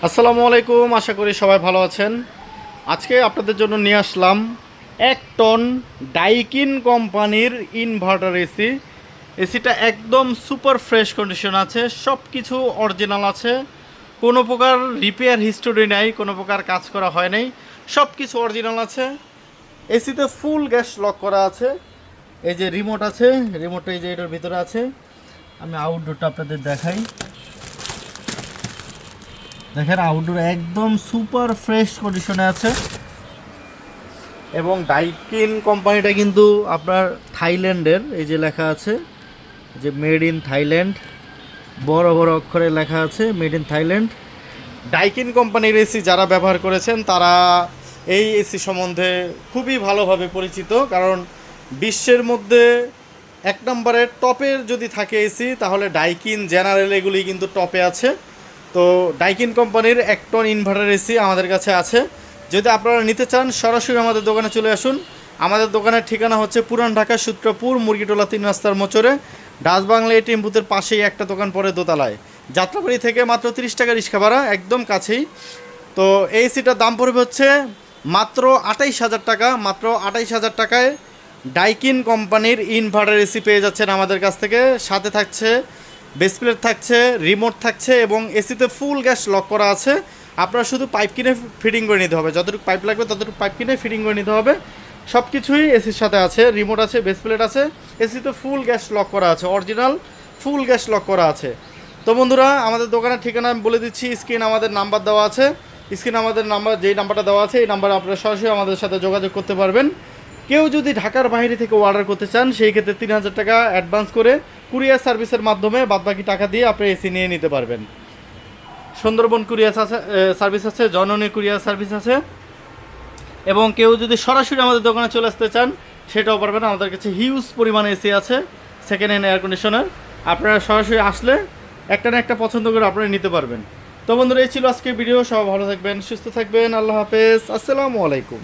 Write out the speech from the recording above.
আসসালামু আলাইকুম, আশা করি সবাই ভালো আছেন। আজকে আপনাদের জন্য নিয়ে আসলাম 1 টন ডাইকিন কোম্পানির ইনভার্টার এসি। এসিটা একদম সুপার ফ্রেশ কন্ডিশন আছে, সব কিছু অরিজিনাল আছে, কোনো প্রকার রিপেয়ার হিস্টোরি নাই, কোনো প্রকার কাজ করা হয় নাই, সব কিছু অরিজিনাল আছে। এসিতে ফুল গ্যাস লক করা আছে। এই যে রিমোট আছে, রিমোটটা এই যে এটার ভিতরে আছে। আমি আউটডোরটা আপনাদের দেখাই। দেখেন আউটডোর একদম সুপার ফ্রেশ কন্ডিশনে আছে। এবং ডাইকিন কোম্পানিটা কিন্তু আপনার থাইল্যান্ডের, এই যে লেখা আছে যে মেড ইন থাইল্যান্ড, বড় বড় অক্ষরে লেখা আছে মেড ইন থাইল্যান্ড। ডাইকিন কোম্পানির এসি যারা ব্যবহার করেছেন তারা এই এসি সম্বন্ধে খুবই ভালোভাবে পরিচিত, কারণ বিশ্বের মধ্যে 1 নম্বরের টপের যদি থাকে এসি তাহলে ডাইকিন, জেনারেল এগুলি কিন্তু টপে আছে। তো ডাইকিন কোম্পানির 1 টন ইনভার্টার এসি আমাদের কাছে আছে। যদি আপনারা নিতে চান সরাসরি আমাদের দোকানে চলে আসুন। আমাদের দোকানের ঠিকানা হচ্ছে পুরান ঢাকা সূত্রপুর মুরগিটোলা 3 রাস্তার মোচরে, ডাচ বাংলা এটিএম বুথের পাশেই একটা দোকান পড়ে দোতলায়। যাত্রাবাড়ি থেকে মাত্র 30 টাকা রিক্সা ভাড়া, একদম কাছেই। তো এই এসিটার দাম পড়বে হচ্ছে মাত্র 28,000 টাকা। মাত্র 28,000 টাকায় ডাইকিন কোম্পানির ইনভার্টার এসি পেয়ে যাচ্ছেন আমাদের কাছ থেকে। সাথে থাকছে বেস প্লেট, থাকছে রিমোট, থাকছে এবং এসিতে ফুল গ্যাস লক করা আছে। আপনারা শুধু পাইপ কিনে ফিটিং করে নিতে হবে, যতটুকু পাইপ লাগবে ততটুকু পাইপ কিনে ফিটিং করে নিতে হবে। সব কিছুই এসির সাথে আছে, রিমোট আছে, বেস প্লেট আছে, এসিতে ফুল গ্যাস লক করা আছে, অরিজিনাল ফুল গ্যাস লক করা আছে। তো বন্ধুরা, আমাদের দোকানের ঠিকানা আমি বলে দিচ্ছি, স্ক্রিন আমাদের নাম্বার দেওয়া আছে। স্ক্রিন আমাদের নাম্বার, যেই নাম্বারটা দেওয়া আছে এই নাম্বারে আপনারা সরাসরি আমাদের সাথে যোগাযোগ করতে পারবেন। কেউ যদি ঢাকার বাইরে থেকে অর্ডার করতে চান সেই ক্ষেত্রে 3,000 টাকা অ্যাডভান্স করে কুরিয়ার সার্ভিসের মাধ্যমে বাদবাকি টাকা দিয়ে আপনি এসি নিয়ে নিতে পারবেন। সুন্দরবন কুরিয়ার সার্ভিস আছে, জননী কুরিয়ার সার্ভিস আছে। এবং কেউ যদি সরাসরি আমাদের দোকানে চলে আসতে চান সেটাও পারবেন। আমাদের কাছে হিউজ পরিমাণে এসি আছে, সেকেন্ড হ্যান্ড এয়ার কন্ডিশনার। আপনারা সরাসরি আসলে একটা না একটা পছন্দ করে আপনারা নিতে পারবেন। তো বন্ধুরা, এই ছিল আজকের ভিডিও। সবাই ভালো থাকবেন, সুস্থ থাকবেন, আল্লাহ হাফেজ, আসসালামু আলাইকুম।